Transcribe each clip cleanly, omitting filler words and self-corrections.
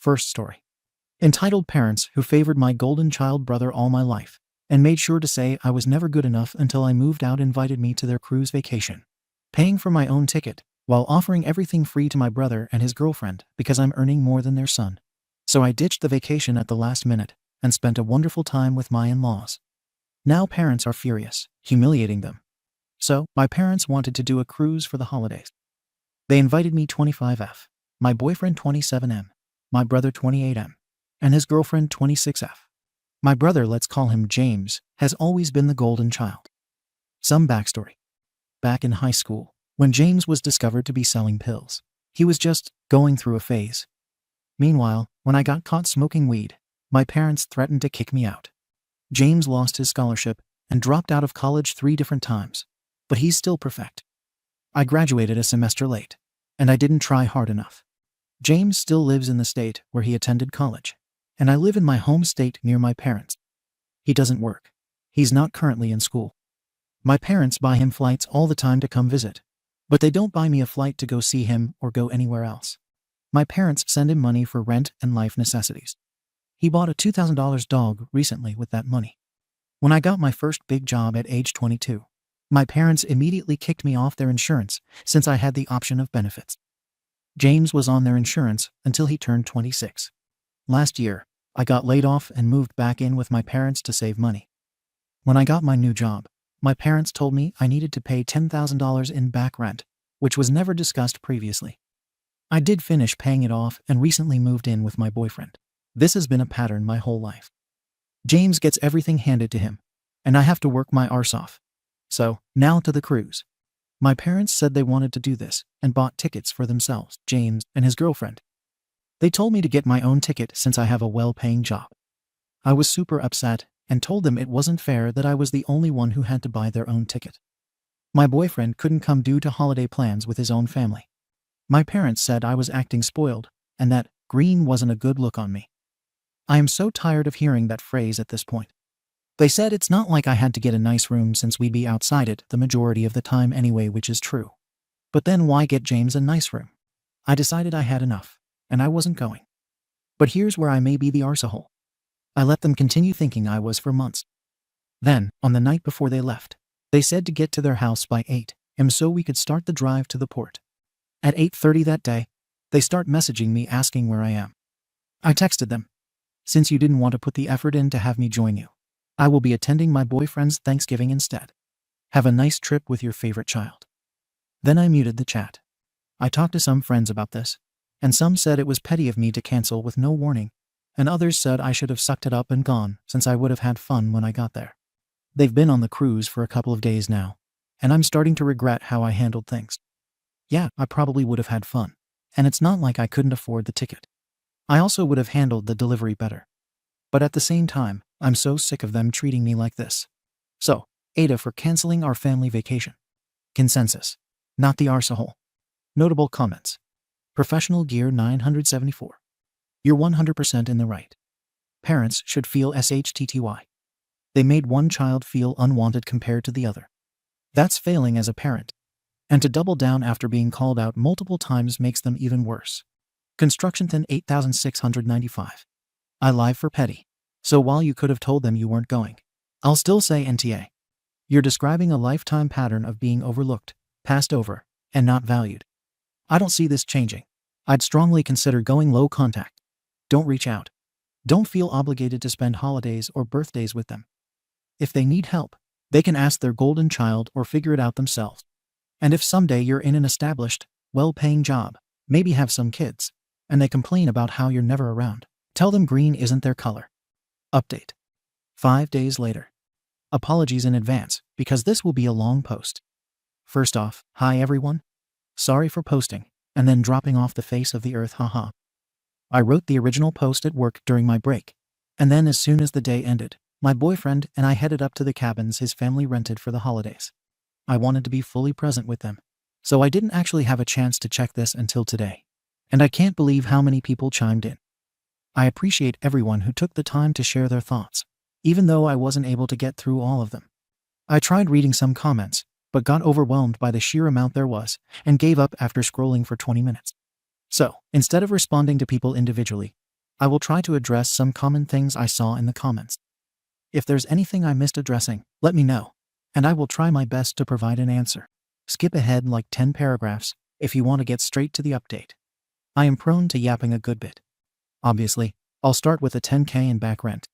First story. Entitled Parents Who Favored My Golden Child Brother All My Life, and made sure to say I was never good enough until I moved out, invited me to their cruise vacation, paying for my own ticket, while offering everything free to my brother and his girlfriend because I'm earning more than their son. So I ditched the vacation at the last minute and spent a wonderful time with my in-laws. Now parents are furious, humiliating them. So, my parents wanted to do a cruise for the holidays. They invited me 25F, my boyfriend 27M, my brother 28M, and his girlfriend 26F. My brother, let's call him James, has always been the golden child. Some backstory. Back in high school, when James was discovered to be selling pills, he was just going through a phase. Meanwhile, when I got caught smoking weed, my parents threatened to kick me out. James lost his scholarship and dropped out of college 3 different times, but he's still perfect. I graduated a semester late, and I didn't try hard enough. James still lives in the state where he attended college, and I live in my home state near my parents. He doesn't work. He's not currently in school. My parents buy him flights all the time to come visit, but they don't buy me a flight to go see him or go anywhere else. My parents send him money for rent and life necessities. He bought a $2,000 dog recently with that money. When I got my first big job at age 22, my parents immediately kicked me off their insurance since I had the option of benefits. James was on their insurance until he turned 26. Last year, I got laid off and moved back in with my parents to save money. When I got my new job, my parents told me I needed to pay $10,000 in back rent, which was never discussed previously. I did finish paying it off and recently moved in with my boyfriend. This has been a pattern my whole life. James gets everything handed to him, and I have to work my arse off. So, now to the cruise. My parents said they wanted to do this and bought tickets for themselves, James and his girlfriend. They told me to get my own ticket since I have a well-paying job. I was super upset and told them it wasn't fair that I was the only one who had to buy their own ticket. My boyfriend couldn't come due to holiday plans with his own family. My parents said I was acting spoiled and that green wasn't a good look on me. I am so tired of hearing that phrase at this point. They said it's not like I had to get a nice room since we'd be outside it the majority of the time anyway, which is true. But then why get James a nice room? I decided I had enough, and I wasn't going. But here's where I may be the arsehole. I let them continue thinking I was for months. Then, on the night before they left, they said to get to their house by 8 a.m. so we could start the drive to the port. At 8:30 that day, they start messaging me asking where I am. I texted them, "Since you didn't want to put the effort in to have me join you, I will be attending my boyfriend's Thanksgiving instead. Have a nice trip with your favorite child." Then I muted the chat. I talked to some friends about this, and some said it was petty of me to cancel with no warning, and others said I should have sucked it up and gone since I would have had fun when I got there. They've been on the cruise for a couple of days now, and I'm starting to regret how I handled things. Yeah, I probably would have had fun, and it's not like I couldn't afford the ticket. I also would have handled the delivery better. But at the same time, I'm so sick of them treating me like this. So, Ada for canceling our family vacation. Consensus. Not the arsehole. Notable comments. Professional Gear 974. You're 100% in the right. Parents should feel SHTTY. They made one child feel unwanted compared to the other. That's failing as a parent. And to double down after being called out multiple times makes them even worse. Constructionton 8695. I live for petty. So while you could have told them you weren't going, I'll still say NTA. You're describing a lifetime pattern of being overlooked, passed over, and not valued. I don't see this changing. I'd strongly consider going low contact. Don't reach out. Don't feel obligated to spend holidays or birthdays with them. If they need help, they can ask their golden child or figure it out themselves. And if someday you're in an established, well-paying job, maybe have some kids, and they complain about how you're never around, tell them green isn't their color. Update. 5 days later. Apologies in advance, because this will be a long post. First off, hi everyone. Sorry for posting, and then dropping off the face of the earth, haha. I wrote the original post at work during my break, and then as soon as the day ended, my boyfriend and I headed up to the cabins his family rented for the holidays. I wanted to be fully present with them, so I didn't actually have a chance to check this until today. And I can't believe how many people chimed in. I appreciate everyone who took the time to share their thoughts, even though I wasn't able to get through all of them. I tried reading some comments, but got overwhelmed by the sheer amount there was, and gave up after scrolling for 20 minutes. So, instead of responding to people individually, I will try to address some common things I saw in the comments. If there's anything I missed addressing, let me know, and I will try my best to provide an answer. Skip ahead like 10 paragraphs if you want to get straight to the update. I am prone to yapping a good bit. Obviously, I'll start with the 10K in back rent.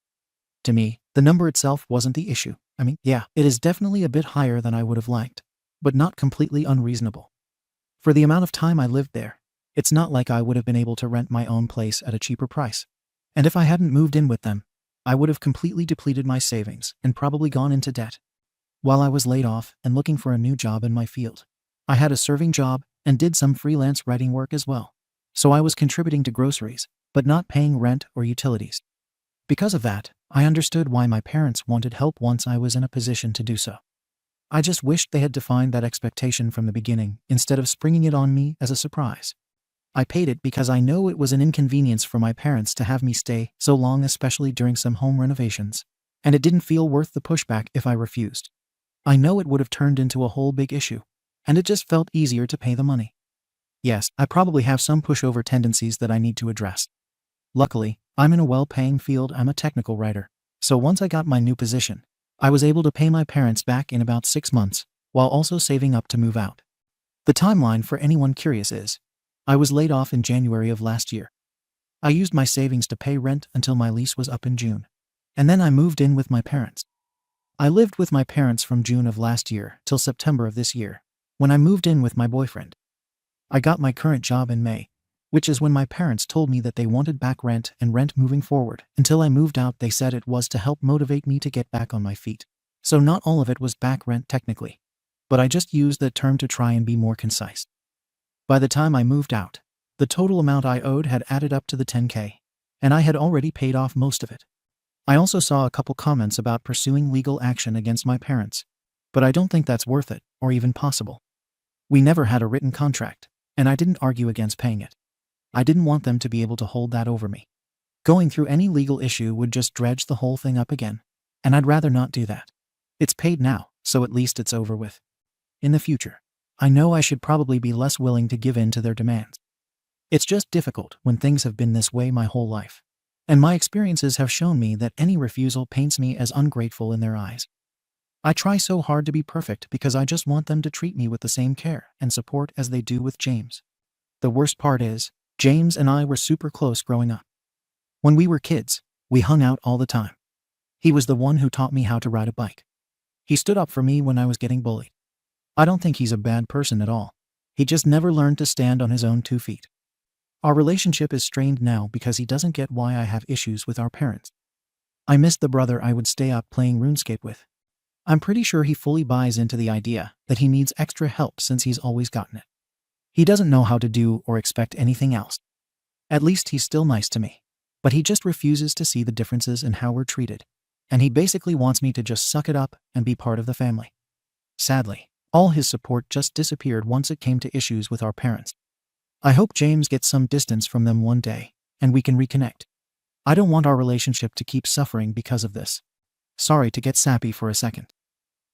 To me, the number itself wasn't the issue. I mean, yeah, it is definitely a bit higher than I would have liked, but not completely unreasonable. For the amount of time I lived there, it's not like I would have been able to rent my own place at a cheaper price. And if I hadn't moved in with them, I would have completely depleted my savings and probably gone into debt. While I was laid off and looking for a new job in my field, I had a serving job and did some freelance writing work as well. So I was contributing to groceries, but not paying rent or utilities. Because of that, I understood why my parents wanted help once I was in a position to do so. I just wished they had defined that expectation from the beginning instead of springing it on me as a surprise. I paid it because I know it was an inconvenience for my parents to have me stay so long, especially during some home renovations, and it didn't feel worth the pushback if I refused. I know it would have turned into a whole big issue, and it just felt easier to pay the money. Yes, I probably have some pushover tendencies that I need to address. Luckily, I'm in a well-paying field. I'm a technical writer, so once I got my new position, I was able to pay my parents back in about 6 months, while also saving up to move out. The timeline for anyone curious is, I was laid off in January of last year. I used my savings to pay rent until my lease was up in June, and then I moved in with my parents. I lived with my parents from June of last year till September of this year, when I moved in with my boyfriend. I got my current job in May, which is when my parents told me that they wanted back rent and rent moving forward. Until I moved out, they said it was to help motivate me to get back on my feet. So not all of it was back rent technically, but I just used that term to try and be more concise. By the time I moved out, the total amount I owed had added up to the 10K, and I had already paid off most of it. I also saw a couple comments about pursuing legal action against my parents, but I don't think that's worth it or even possible. We never had a written contract, and I didn't argue against paying it. I didn't want them to be able to hold that over me. Going through any legal issue would just dredge the whole thing up again, and I'd rather not do that. It's paid now, so at least it's over with. In the future, I know I should probably be less willing to give in to their demands. It's just difficult when things have been this way my whole life, and my experiences have shown me that any refusal paints me as ungrateful in their eyes. I try so hard to be perfect because I just want them to treat me with the same care and support as they do with James. The worst part is, James and I were super close growing up. When we were kids, we hung out all the time. He was the one who taught me how to ride a bike. He stood up for me when I was getting bullied. I don't think he's a bad person at all. He just never learned to stand on his own 2 feet. Our relationship is strained now because he doesn't get why I have issues with our parents. I miss the brother I would stay up playing RuneScape with. I'm pretty sure he fully buys into the idea that he needs extra help since he's always gotten it. He doesn't know how to do or expect anything else. At least he's still nice to me, but he just refuses to see the differences in how we're treated, and he basically wants me to just suck it up and be part of the family. Sadly, all his support just disappeared once it came to issues with our parents. I hope James gets some distance from them one day, and we can reconnect. I don't want our relationship to keep suffering because of this. Sorry to get sappy for a second.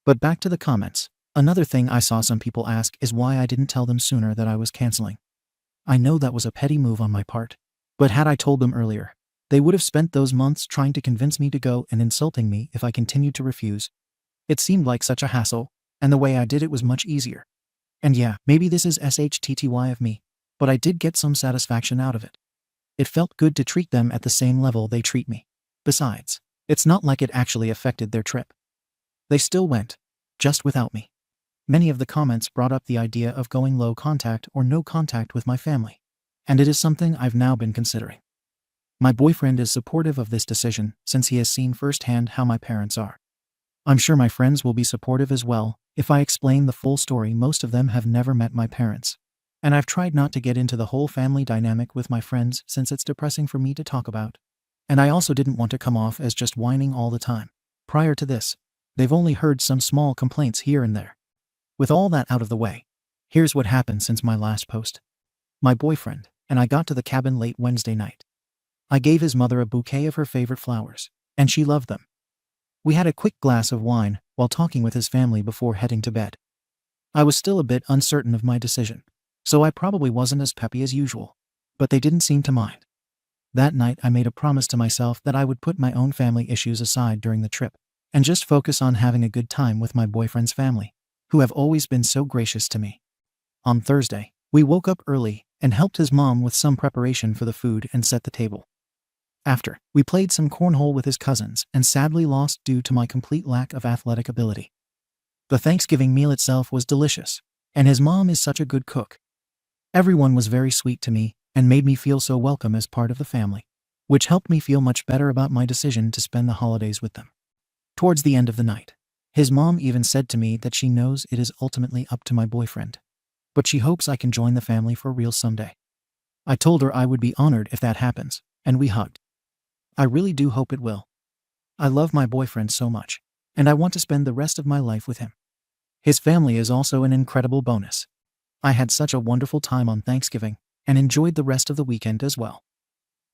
But back to the comments. Another thing I saw some people ask is why I didn't tell them sooner that I was canceling. I know that was a petty move on my part, but had I told them earlier, they would have spent those months trying to convince me to go and insulting me if I continued to refuse. It seemed like such a hassle, and the way I did it was much easier. And yeah, maybe this is SHTTY of me, but I did get some satisfaction out of it. It felt good to treat them at the same level they treat me. Besides, it's not like it actually affected their trip. They still went, just without me. Many of the comments brought up the idea of going low contact or no contact with my family, and it is something I've now been considering. My boyfriend is supportive of this decision since he has seen firsthand how my parents are. I'm sure my friends will be supportive as well if I explain the full story. Most of them have never met my parents, and I've tried not to get into the whole family dynamic with my friends since it's depressing for me to talk about. And I also didn't want to come off as just whining all the time. Prior to this, they've only heard some small complaints here and there. With all that out of the way, here's what happened since my last post. My boyfriend and I got to the cabin late Wednesday night. I gave his mother a bouquet of her favorite flowers, and she loved them. We had a quick glass of wine while talking with his family before heading to bed. I was still a bit uncertain of my decision, so I probably wasn't as peppy as usual, but they didn't seem to mind. That night I made a promise to myself that I would put my own family issues aside during the trip and just focus on having a good time with my boyfriend's family, who have always been so gracious to me. On Thursday, we woke up early and helped his mom with some preparation for the food and set the table. After, we played some cornhole with his cousins and sadly lost due to my complete lack of athletic ability. The Thanksgiving meal itself was delicious, and his mom is such a good cook. Everyone was very sweet to me and made me feel so welcome as part of the family, which helped me feel much better about my decision to spend the holidays with them. Towards the end of the night, his mom even said to me that she knows it is ultimately up to my boyfriend, but she hopes I can join the family for real someday. I told her I would be honored if that happens, and we hugged. I really do hope it will. I love my boyfriend so much, and I want to spend the rest of my life with him. His family is also an incredible bonus. I had such a wonderful time on Thanksgiving and enjoyed the rest of the weekend as well.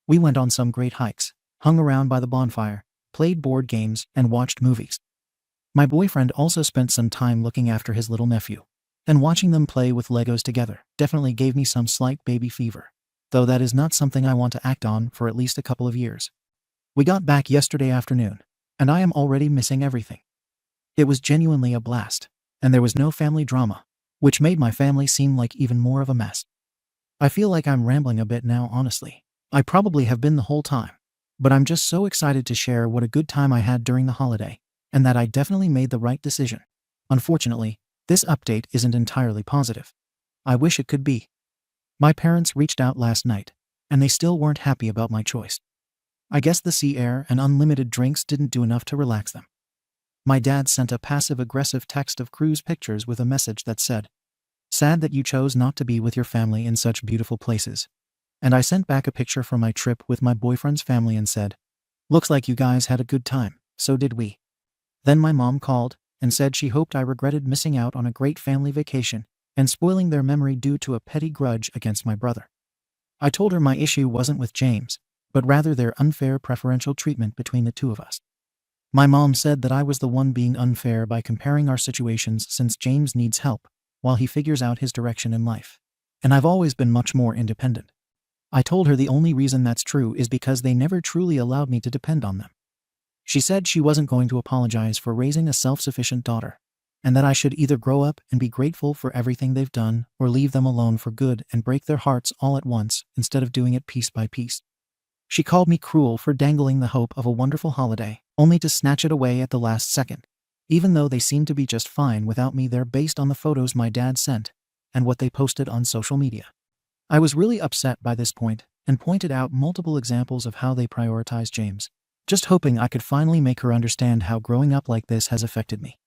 We went on some great hikes, hung around by the bonfire, played board games, and watched movies. My boyfriend also spent some time looking after his little nephew, and watching them play with Legos together definitely gave me some slight baby fever, though that is not something I want to act on for at least a couple of years. We got back yesterday afternoon, and I am already missing everything. It was genuinely a blast, and there was no family drama, which made my family seem like even more of a mess. I feel like I'm rambling a bit now, honestly. I probably have been the whole time, but I'm just so excited to share what a good time I had during the holiday, and that I definitely made the right decision. Unfortunately, this update isn't entirely positive. I wish it could be. My parents reached out last night, and they still weren't happy about my choice. I guess the sea air and unlimited drinks didn't do enough to relax them. My dad sent a passive-aggressive text of cruise pictures with a message that said, "Sad that you chose not to be with your family in such beautiful places." And I sent back a picture from my trip with my boyfriend's family and said, "Looks like you guys had a good time, so did we." Then my mom called and said she hoped I regretted missing out on a great family vacation and spoiling their memory due to a petty grudge against my brother. I told her my issue wasn't with James, but rather their unfair preferential treatment between the two of us. My mom said that I was the one being unfair by comparing our situations since James needs help while he figures out his direction in life, and I've always been much more independent. I told her the only reason that's true is because they never truly allowed me to depend on them. She said she wasn't going to apologize for raising a self-sufficient daughter, and that I should either grow up and be grateful for everything they've done or leave them alone for good and break their hearts all at once instead of doing it piece by piece. She called me cruel for dangling the hope of a wonderful holiday, only to snatch it away at the last second, even though they seemed to be just fine without me there based on the photos my dad sent and what they posted on social media. I was really upset by this point and pointed out multiple examples of how they prioritize James, just hoping I could finally make her understand how growing up like this has affected me.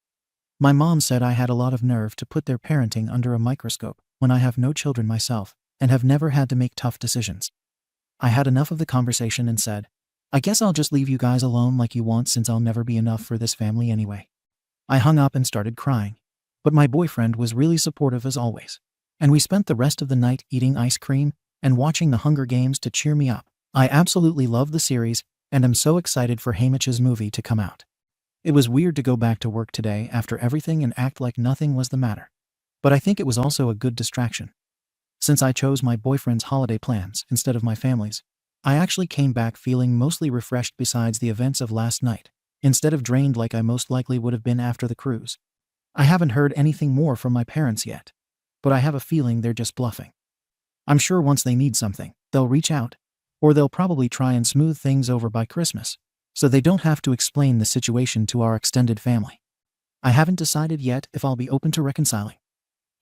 My mom said I had a lot of nerve to put their parenting under a microscope when I have no children myself and have never had to make tough decisions. I had enough of the conversation and said, "I guess I'll just leave you guys alone like you want since I'll never be enough for this family anyway." I hung up and started crying, but my boyfriend was really supportive as always, and we spent the rest of the night eating ice cream and watching the Hunger Games to cheer me up. I absolutely love the series and am so excited for Haymitch's movie to come out. It was weird to go back to work today after everything and act like nothing was the matter, but I think it was also a good distraction. Since I chose my boyfriend's holiday plans instead of my family's, I actually came back feeling mostly refreshed besides the events of last night, instead of drained like I most likely would have been after the cruise. I haven't heard anything more from my parents yet, but I have a feeling they're just bluffing. I'm sure once they need something, they'll reach out, or they'll probably try and smooth things over by Christmas, so they don't have to explain the situation to our extended family. I haven't decided yet if I'll be open to reconciling.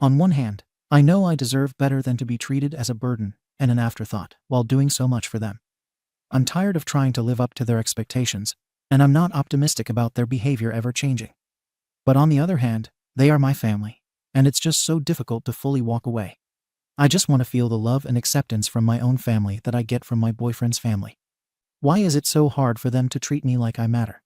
On one hand, I know I deserve better than to be treated as a burden and an afterthought while doing so much for them. I'm tired of trying to live up to their expectations, and I'm not optimistic about their behavior ever changing. But on the other hand, they are my family, and it's just so difficult to fully walk away. I just want to feel the love and acceptance from my own family that I get from my boyfriend's family. Why is it so hard for them to treat me like I matter?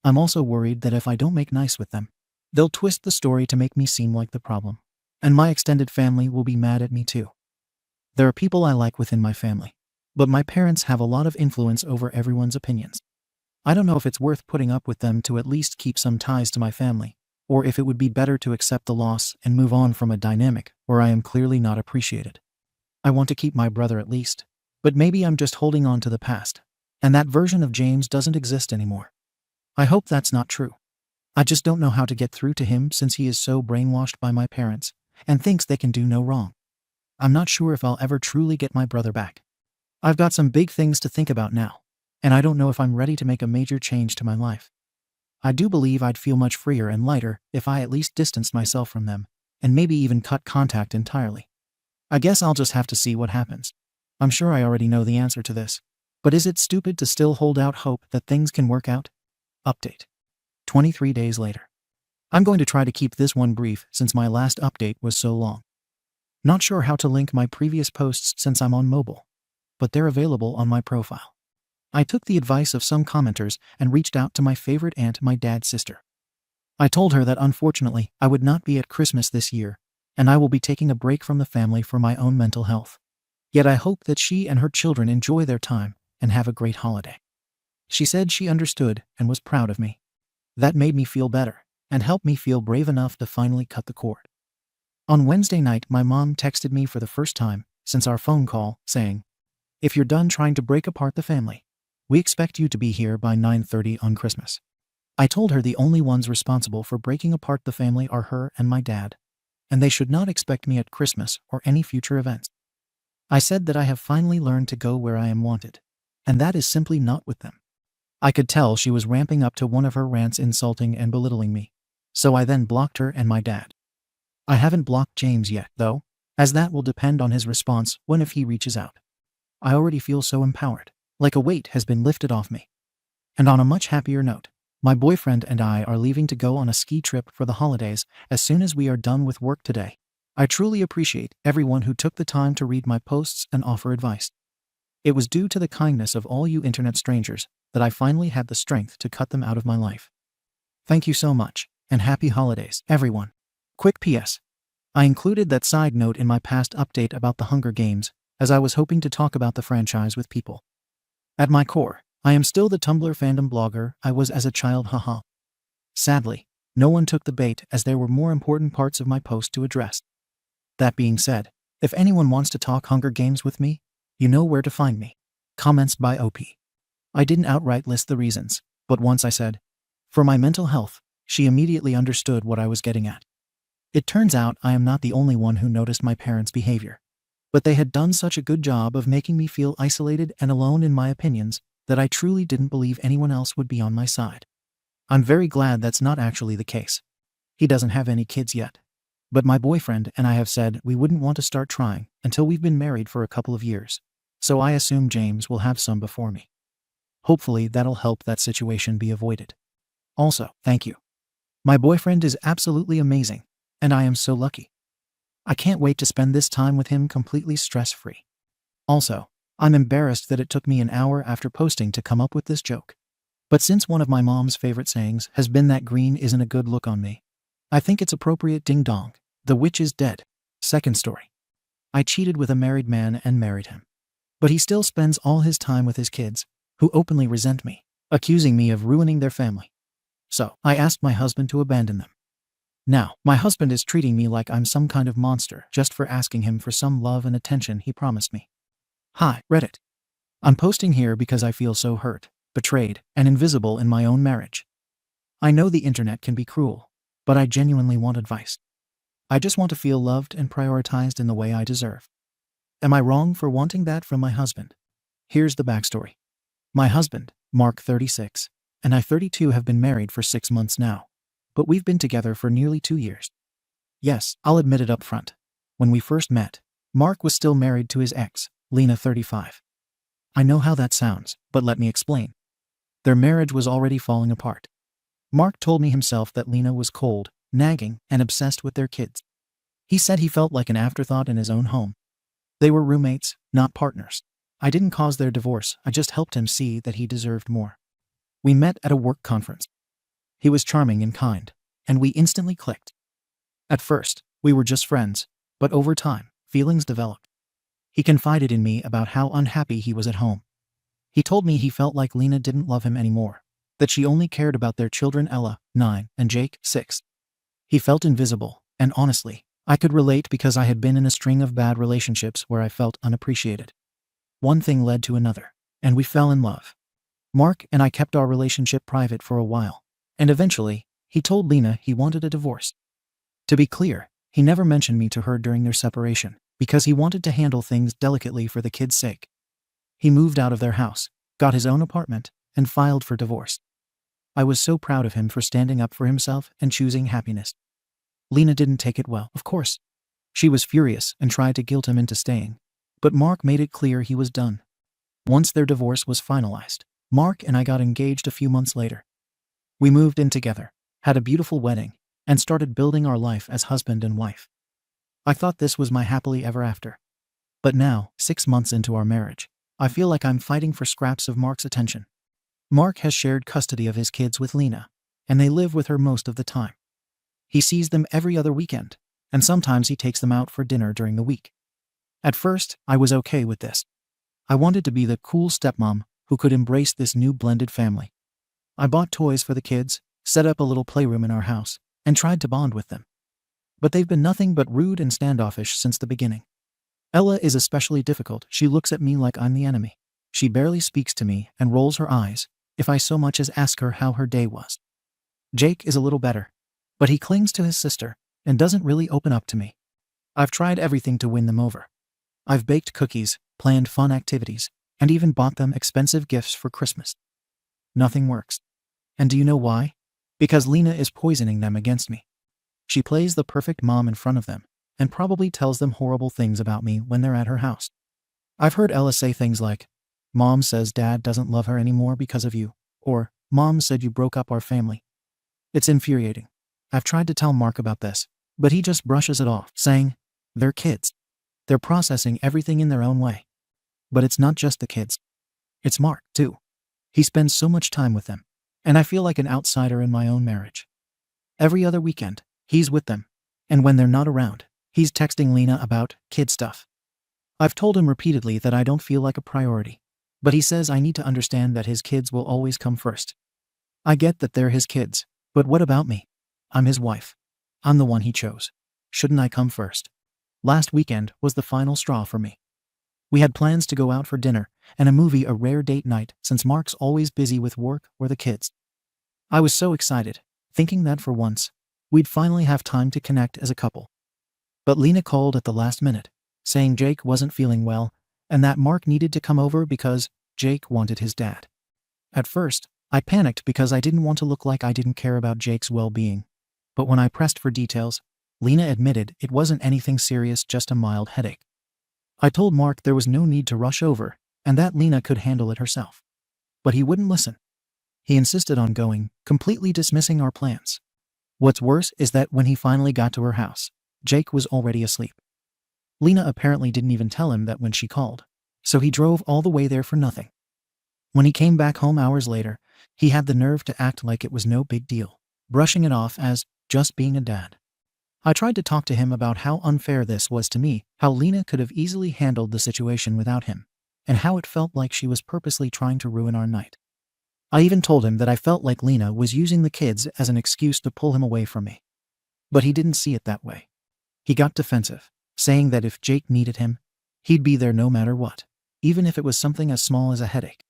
I'm also worried that if I don't make nice with them, they'll twist the story to make me seem like the problem, and my extended family will be mad at me too. There are people I like within my family, but my parents have a lot of influence over everyone's opinions. I don't know if it's worth putting up with them to at least keep some ties to my family, or if it would be better to accept the loss and move on from a dynamic where I am clearly not appreciated. I want to keep my brother at least, But maybe I'm just holding on to the past, and that version of James doesn't exist anymore. I hope that's not true. I just don't know how to get through to him since he is so brainwashed by my parents and thinks they can do no wrong. I'm not sure if I'll ever truly get my brother back. I've got some big things to think about now, and I don't know if I'm ready to make a major change to my life. I do believe I'd feel much freer and lighter if I at least distanced myself from them, and maybe even cut contact entirely. I guess I'll just have to see what happens. I'm sure I already know the answer to this, but is it stupid to still hold out hope that things can work out? Update. 23 days later. I'm going to try to keep this one brief since my last update was so long. Not sure how to link my previous posts since I'm on mobile, but they're available on my profile. I took the advice of some commenters and reached out to my favorite aunt, my dad's sister. I told her that unfortunately I would not be at Christmas this year, and I will be taking a break from the family for my own mental health. Yet I hope that she and her children enjoy their time and have a great holiday. She said she understood and was proud of me. That made me feel better and helped me feel brave enough to finally cut the cord. On Wednesday night, my mom texted me for the first time since our phone call saying, "If you're done trying to break apart the family, we expect you to be here by 9:30 on Christmas." I told her the only ones responsible for breaking apart the family are her and my dad, and they should not expect me at Christmas or any future events. I said that I have finally learned to go where I am wanted, and that is simply not with them. I could tell she was ramping up to one of her rants insulting and belittling me, so I then blocked her and my dad. I haven't blocked James yet, though, as that will depend on his response when if he reaches out. I already feel so empowered, like a weight has been lifted off me. And on a much happier note, my boyfriend and I are leaving to go on a ski trip for the holidays as soon as we are done with work today. I truly appreciate everyone who took the time to read my posts and offer advice. It was due to the kindness of all you internet strangers that I finally had the strength to cut them out of my life. Thank you so much, and happy holidays, everyone. Quick PS. I included that side note in my past update about the Hunger Games, as I was hoping to talk about the franchise with people. At my core, I am still the Tumblr fandom blogger I was as a child, haha. Sadly, no one took the bait as there were more important parts of my post to address. That being said, if anyone wants to talk Hunger Games with me, you know where to find me. Comments by OP. I didn't outright list the reasons, but once I said, "For my mental health," she immediately understood what I was getting at. It turns out I am not the only one who noticed my parents' behavior, but they had done such a good job of making me feel isolated and alone in my opinions that I truly didn't believe anyone else would be on my side. I'm very glad that's not actually the case. He doesn't have any kids yet, but my boyfriend and I have said we wouldn't want to start trying until we've been married for a couple of years, so I assume James will have some before me. Hopefully that'll help that situation be avoided. Also, thank you. My boyfriend is absolutely amazing, and I am so lucky. I can't wait to spend this time with him completely stress-free. Also, I'm embarrassed that it took me an hour after posting to come up with this joke. But since one of my mom's favorite sayings has been that green isn't a good look on me, I think it's appropriate. Ding dong, the witch is dead. Second story. I cheated with a married man and married him. But he still spends all his time with his kids, who openly resent me, accusing me of ruining their family. So, I asked my husband to abandon them. Now, my husband is treating me like I'm some kind of monster just for asking him for some love and attention he promised me. Hi, Reddit. I'm posting here because I feel so hurt, betrayed, and invisible in my own marriage. I know the internet can be cruel, but I genuinely want advice. I just want to feel loved and prioritized in the way I deserve. Am I wrong for wanting that from my husband? Here's the backstory. My husband, Mark 36, and I 32 have been married for 6 months now, but we've been together for nearly 2 years. Yes, I'll admit it up front. When we first met, Mark was still married to his ex, Lena 35. I know how that sounds, but let me explain. Their marriage was already falling apart. Mark told me himself that Lena was cold, nagging, and obsessed with their kids. He said he felt like an afterthought in his own home. They were roommates, not partners. I didn't cause their divorce, I just helped him see that he deserved more. We met at a work conference. He was charming and kind, and we instantly clicked. At first, we were just friends, but over time, feelings developed. He confided in me about how unhappy he was at home. He told me he felt like Lena didn't love him anymore, that she only cared about their children Ella, 9, and Jake, 6. He felt invisible, and honestly, I could relate because I had been in a string of bad relationships where I felt unappreciated. One thing led to another, and we fell in love. Mark and I kept our relationship private for a while, and eventually, he told Lena he wanted a divorce. To be clear, he never mentioned me to her during their separation, because he wanted to handle things delicately for the kids' sake. He moved out of their house, got his own apartment, and filed for divorce. I was so proud of him for standing up for himself and choosing happiness. Lena didn't take it well, of course. She was furious and tried to guilt him into staying, but Mark made it clear he was done. Once their divorce was finalized, Mark and I got engaged a few months later. We moved in together, had a beautiful wedding, and started building our life as husband and wife. I thought this was my happily ever after. But now, 6 months into our marriage, I feel like I'm fighting for scraps of Mark's attention. Mark has shared custody of his kids with Lena, and they live with her most of the time. He sees them every other weekend, and sometimes he takes them out for dinner during the week. At first, I was okay with this. I wanted to be the cool stepmom who could embrace this new blended family. I bought toys for the kids, set up a little playroom in our house, and tried to bond with them. But they've been nothing but rude and standoffish since the beginning. Ella is especially difficult. She looks at me like I'm the enemy. She barely speaks to me and rolls her eyes if I so much as ask her how her day was. Jake is a little better, but he clings to his sister and doesn't really open up to me. I've tried everything to win them over. I've baked cookies, planned fun activities, and even bought them expensive gifts for Christmas. Nothing works. And do you know why? Because Lena is poisoning them against me. She plays the perfect mom in front of them and probably tells them horrible things about me when they're at her house. I've heard Ella say things like, "Mom says Dad doesn't love her anymore because of you," or "Mom said you broke up our family." It's infuriating. I've tried to tell Mark about this, but he just brushes it off, saying, "They're kids. They're processing everything in their own way." But it's not just the kids. It's Mark, too. He spends so much time with them, and I feel like an outsider in my own marriage. Every other weekend, he's with them, and when they're not around, he's texting Lena about kid stuff. I've told him repeatedly that I don't feel like a priority, but he says I need to understand that his kids will always come first. I get that they're his kids, but what about me? I'm his wife. I'm the one he chose. Shouldn't I come first? Last weekend was the final straw for me. We had plans to go out for dinner and a movie, a rare date night since Mark's always busy with work or the kids. I was so excited, thinking that for once, we'd finally have time to connect as a couple. But Lena called at the last minute, saying Jake wasn't feeling well and that Mark needed to come over because Jake wanted his dad. At first, I panicked because I didn't want to look like I didn't care about Jake's well-being. But when I pressed for details, Lena admitted it wasn't anything serious, just a mild headache. I told Mark there was no need to rush over and that Lena could handle it herself. But he wouldn't listen. He insisted on going, completely dismissing our plans. What's worse is that when he finally got to her house, Jake was already asleep. Lena apparently didn't even tell him that when she called, so he drove all the way there for nothing. When he came back home hours later, he had the nerve to act like it was no big deal, brushing it off as just being a dad. I tried to talk to him about how unfair this was to me, how Lena could have easily handled the situation without him, and how it felt like she was purposely trying to ruin our night. I even told him that I felt like Lena was using the kids as an excuse to pull him away from me. But he didn't see it that way. He got defensive, saying that if Jake needed him, he'd be there no matter what, even if it was something as small as a headache.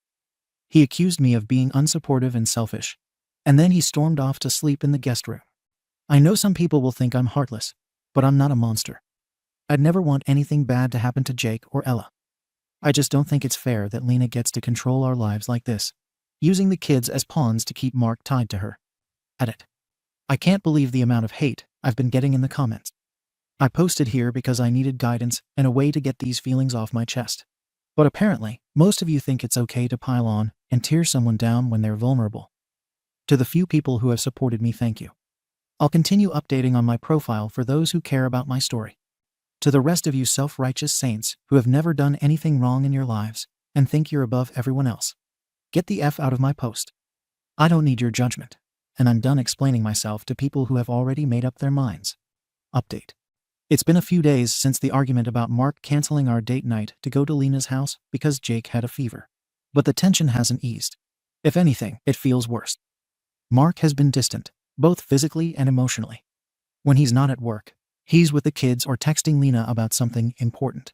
He accused me of being unsupportive and selfish, and then he stormed off to sleep in the guest room. I know some people will think I'm heartless, but I'm not a monster. I'd never want anything bad to happen to Jake or Ella. I just don't think it's fair that Lena gets to control our lives like this, using the kids as pawns to keep Mark tied to her. Edit. I can't believe the amount of hate I've been getting in the comments. I posted here because I needed guidance and a way to get these feelings off my chest. But apparently, most of you think it's okay to pile on and tear someone down when they're vulnerable. To the few people who have supported me, thank you. I'll continue updating on my profile for those who care about my story. To the rest of you self-righteous saints who have never done anything wrong in your lives and think you're above everyone else, get the F out of my post. I don't need your judgment, and I'm done explaining myself to people who have already made up their minds. Update. It's been a few days since the argument about Mark canceling our date night to go to Lena's house because Jake had a fever. But the tension hasn't eased. If anything, it feels worse. Mark has been distant, both physically and emotionally. When he's not at work, he's with the kids or texting Lena about something important.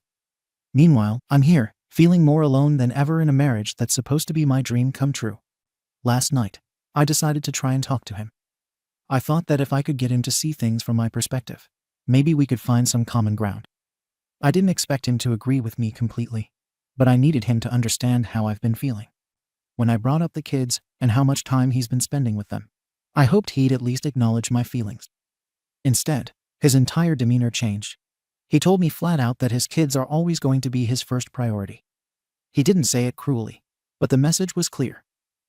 Meanwhile, I'm here, feeling more alone than ever in a marriage that's supposed to be my dream come true. Last night, I decided to try and talk to him. I thought that if I could get him to see things from my perspective, maybe we could find some common ground. I didn't expect him to agree with me completely, but I needed him to understand how I've been feeling. When I brought up the kids and how much time he's been spending with them, I hoped he'd at least acknowledge my feelings. Instead, his entire demeanor changed. He told me flat out that his kids are always going to be his first priority. He didn't say it cruelly, but the message was clear.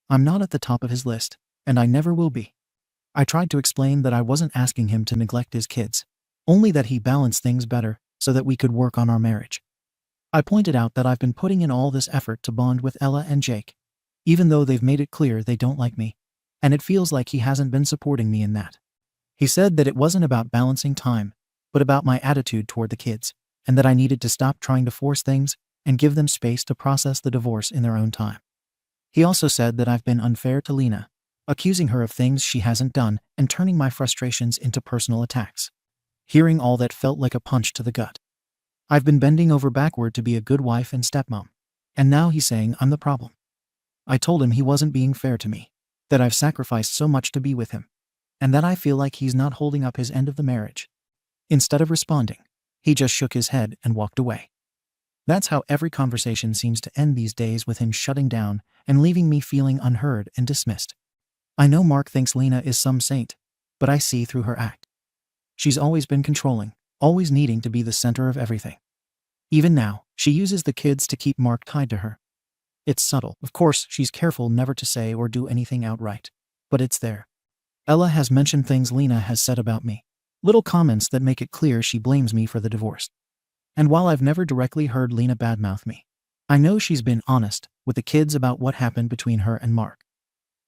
I'm not at the top of his list, and I never will be. I tried to explain that I wasn't asking him to neglect his kids, only that he balanced things better so that we could work on our marriage. I pointed out that I've been putting in all this effort to bond with Ella and Jake, even though they've made it clear they don't like me, and it feels like he hasn't been supporting me in that. He said that it wasn't about balancing time, but about my attitude toward the kids, and that I needed to stop trying to force things and give them space to process the divorce in their own time. He also said that I've been unfair to Lena, accusing her of things she hasn't done and turning my frustrations into personal attacks. Hearing all that felt like a punch to the gut. I've been bending over backward to be a good wife and stepmom, and now he's saying I'm the problem. I told him he wasn't being fair to me, that I've sacrificed so much to be with him, and that I feel like he's not holding up his end of the marriage. Instead of responding, he just shook his head and walked away. That's how every conversation seems to end these days, with him shutting down and leaving me feeling unheard and dismissed. I know Mark thinks Lena is some saint, but I see through her act. She's always been controlling, always needing to be the center of everything. Even now, she uses the kids to keep Mark tied to her. It's subtle. Of course, she's careful never to say or do anything outright, but it's there. Ella has mentioned things Lena has said about me, little comments that make it clear she blames me for the divorce. And while I've never directly heard Lena badmouth me, I know she's been honest with the kids about what happened between her and Mark.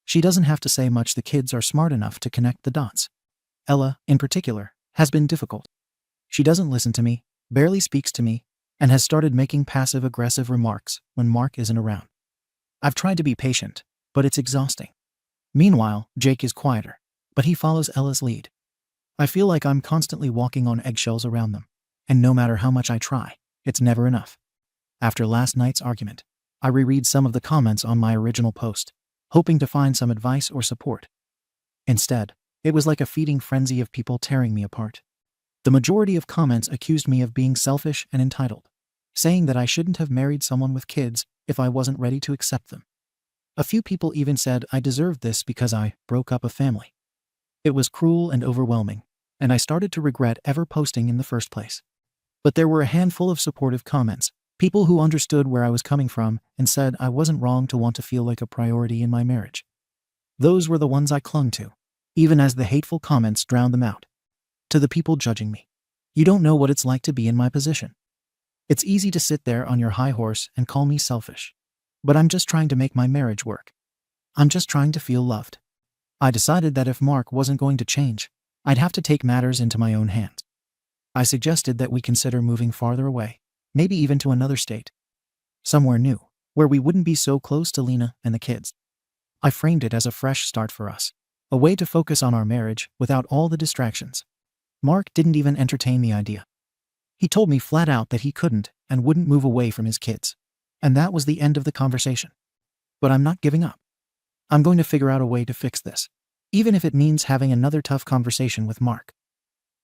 She doesn't have to say much. The kids are smart enough to connect the dots. Ella, in particular, has been difficult. She doesn't listen to me, barely speaks to me, and has started making passive-aggressive remarks when Mark isn't around. I've tried to be patient, but it's exhausting. Meanwhile, Jake is quieter, but he follows Ella's lead. I feel like I'm constantly walking on eggshells around them, and no matter how much I try, it's never enough. After last night's argument, I reread some of the comments on my original post, hoping to find some advice or support. Instead, it was like a feeding frenzy of people tearing me apart. The majority of comments accused me of being selfish and entitled, saying that I shouldn't have married someone with kids if I wasn't ready to accept them. A few people even said I deserved this because I broke up a family. It was cruel and overwhelming, and I started to regret ever posting in the first place. But there were a handful of supportive comments, people who understood where I was coming from and said I wasn't wrong to want to feel like a priority in my marriage. Those were the ones I clung to, even as the hateful comments drowned them out. To the people judging me, you don't know what it's like to be in my position. It's easy to sit there on your high horse and call me selfish. But I'm just trying to make my marriage work. I'm just trying to feel loved. I decided that if Mark wasn't going to change, I'd have to take matters into my own hands. I suggested that we consider moving farther away, maybe even to another state. Somewhere new, where we wouldn't be so close to Lena and the kids. I framed it as a fresh start for us, a way to focus on our marriage without all the distractions. Mark didn't even entertain the idea. He told me flat out that he couldn't and wouldn't move away from his kids. And that was the end of the conversation. But I'm not giving up. I'm going to figure out a way to fix this, even if it means having another tough conversation with Mark.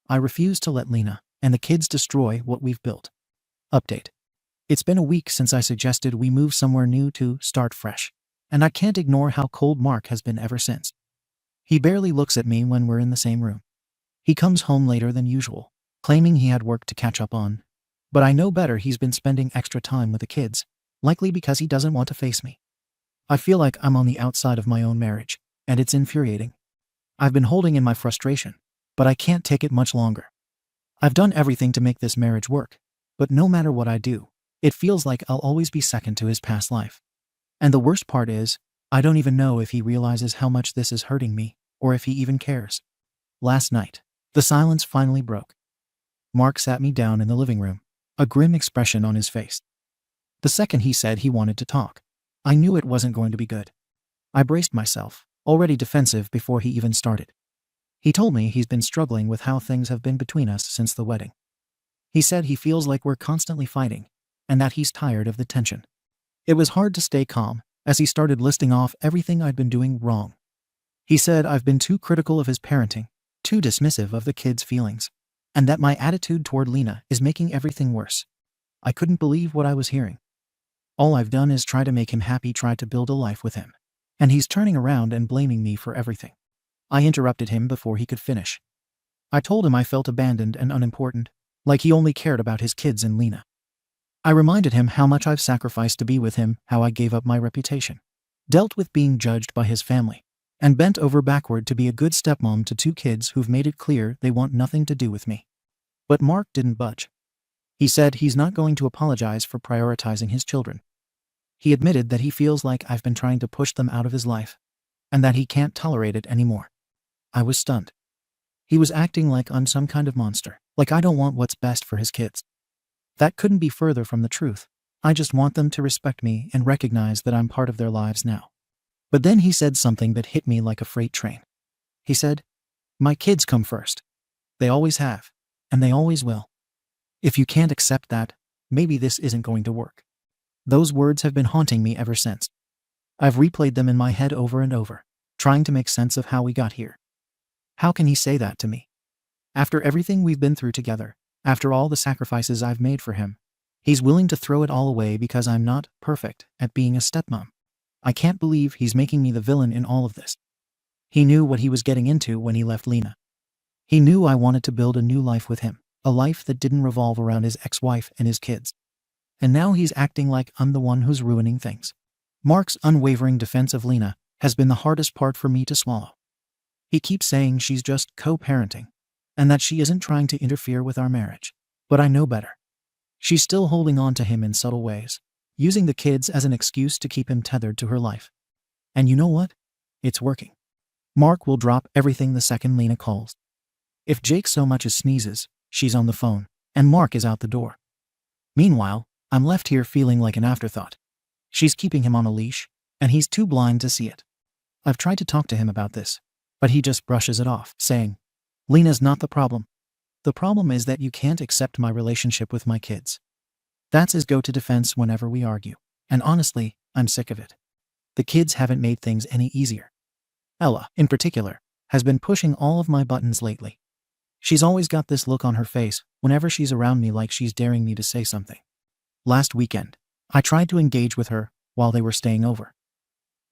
I refuse to let Lena and the kids destroy what we've built. Update. It's been a week since I suggested we move somewhere new to start fresh, and I can't ignore how cold Mark has been ever since. He barely looks at me when we're in the same room. He comes home later than usual, claiming he had work to catch up on. But I know better. He's been spending extra time with the kids, likely because he doesn't want to face me. I feel like I'm on the outside of my own marriage, and it's infuriating. I've been holding in my frustration, but I can't take it much longer. I've done everything to make this marriage work, but no matter what I do, it feels like I'll always be second to his past life. And the worst part is, I don't even know if he realizes how much this is hurting me, or if he even cares. Last night, the silence finally broke. Mark sat me down in the living room, a grim expression on his face. The second he said he wanted to talk, I knew it wasn't going to be good. I braced myself, already defensive before he even started. He told me he's been struggling with how things have been between us since the wedding. He said he feels like we're constantly fighting, and that he's tired of the tension. It was hard to stay calm as he started listing off everything I'd been doing wrong. He said I've been too critical of his parenting, too dismissive of the kids' feelings, and that my attitude toward Lena is making everything worse. I couldn't believe what I was hearing. All I've done is try to make him happy, try to build a life with him. And he's turning around and blaming me for everything. I interrupted him before he could finish. I told him I felt abandoned and unimportant, like he only cared about his kids and Lena. I reminded him how much I've sacrificed to be with him, how I gave up my reputation, dealt with being judged by his family, and bent over backward to be a good stepmom to 2 kids who've made it clear they want nothing to do with me. But Mark didn't budge. He said he's not going to apologize for prioritizing his children. He admitted that he feels like I've been trying to push them out of his life, and that he can't tolerate it anymore. I was stunned. He was acting like I'm some kind of monster, like I don't want what's best for his kids. That couldn't be further from the truth. I just want them to respect me and recognize that I'm part of their lives now. But then he said something that hit me like a freight train. He said, "My kids come first. They always have, and they always will. If you can't accept that, maybe this isn't going to work." Those words have been haunting me ever since. I've replayed them in my head over and over, trying to make sense of how we got here. How can he say that to me? After everything we've been through together, after all the sacrifices I've made for him, he's willing to throw it all away because I'm not perfect at being a stepmom. I can't believe he's making me the villain in all of this. He knew what he was getting into when he left Lena. He knew I wanted to build a new life with him, a life that didn't revolve around his ex-wife and his kids. And now he's acting like I'm the one who's ruining things. Mark's unwavering defense of Lena has been the hardest part for me to swallow. He keeps saying she's just co-parenting, and that she isn't trying to interfere with our marriage. But I know better. She's still holding on to him in subtle ways, using the kids as an excuse to keep him tethered to her life. And you know what? It's working. Mark will drop everything the second Lena calls. If Jake so much as sneezes, she's on the phone, and Mark is out the door. Meanwhile, I'm left here feeling like an afterthought. She's keeping him on a leash, and he's too blind to see it. I've tried to talk to him about this, but he just brushes it off, saying, "Lena's not the problem. The problem is that you can't accept my relationship with my kids." That's his go-to defense whenever we argue, and honestly, I'm sick of it. The kids haven't made things any easier. Ella, in particular, has been pushing all of my buttons lately. She's always got this look on her face whenever she's around me, like she's daring me to say something. Last weekend, I tried to engage with her while they were staying over.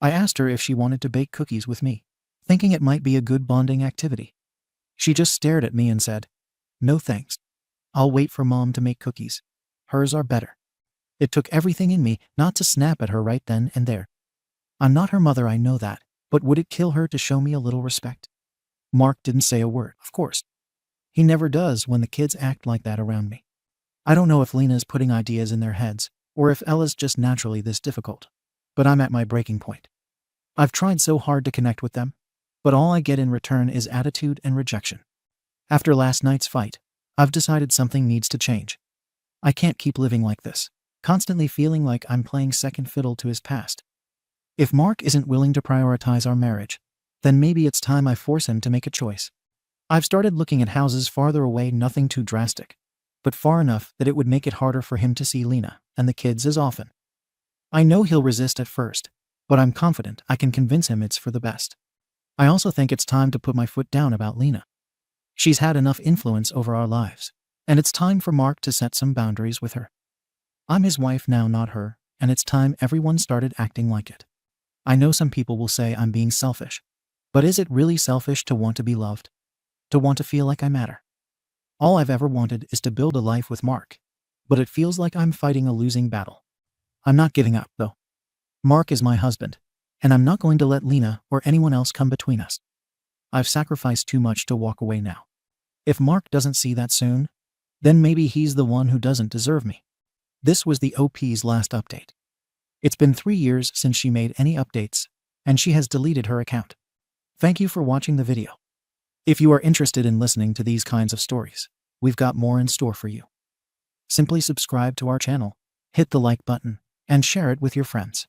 I asked her if she wanted to bake cookies with me, thinking it might be a good bonding activity. She just stared at me and said, "No thanks. I'll wait for Mom to make cookies. Hers are better." It took everything in me not to snap at her right then and there. I'm not her mother, I know that, but would it kill her to show me a little respect? Mark didn't say a word, of course. He never does when the kids act like that around me. I don't know if Lena's putting ideas in their heads, or if Ella's just naturally this difficult, but I'm at my breaking point. I've tried so hard to connect with them, but all I get in return is attitude and rejection. After last night's fight, I've decided something needs to change. I can't keep living like this, constantly feeling like I'm playing second fiddle to his past. If Mark isn't willing to prioritize our marriage, then maybe it's time I force him to make a choice. I've started looking at houses farther away, nothing too drastic, but far enough that it would make it harder for him to see Lena and the kids as often. I know he'll resist at first, but I'm confident I can convince him it's for the best. I also think it's time to put my foot down about Lena. She's had enough influence over our lives, and it's time for Mark to set some boundaries with her. I'm his wife now, not her, and it's time everyone started acting like it. I know some people will say I'm being selfish, but is it really selfish to want to be loved? To want to feel like I matter? All I've ever wanted is to build a life with Mark, but it feels like I'm fighting a losing battle. I'm not giving up, though. Mark is my husband, and I'm not going to let Lena or anyone else come between us. I've sacrificed too much to walk away now. If Mark doesn't see that soon, then maybe he's the one who doesn't deserve me. This was the OP's last update. It's been 3 years since she made any updates, and she has deleted her account. Thank you for watching the video. If you are interested in listening to these kinds of stories, we've got more in store for you. Simply subscribe to our channel, hit the like button, and share it with your friends.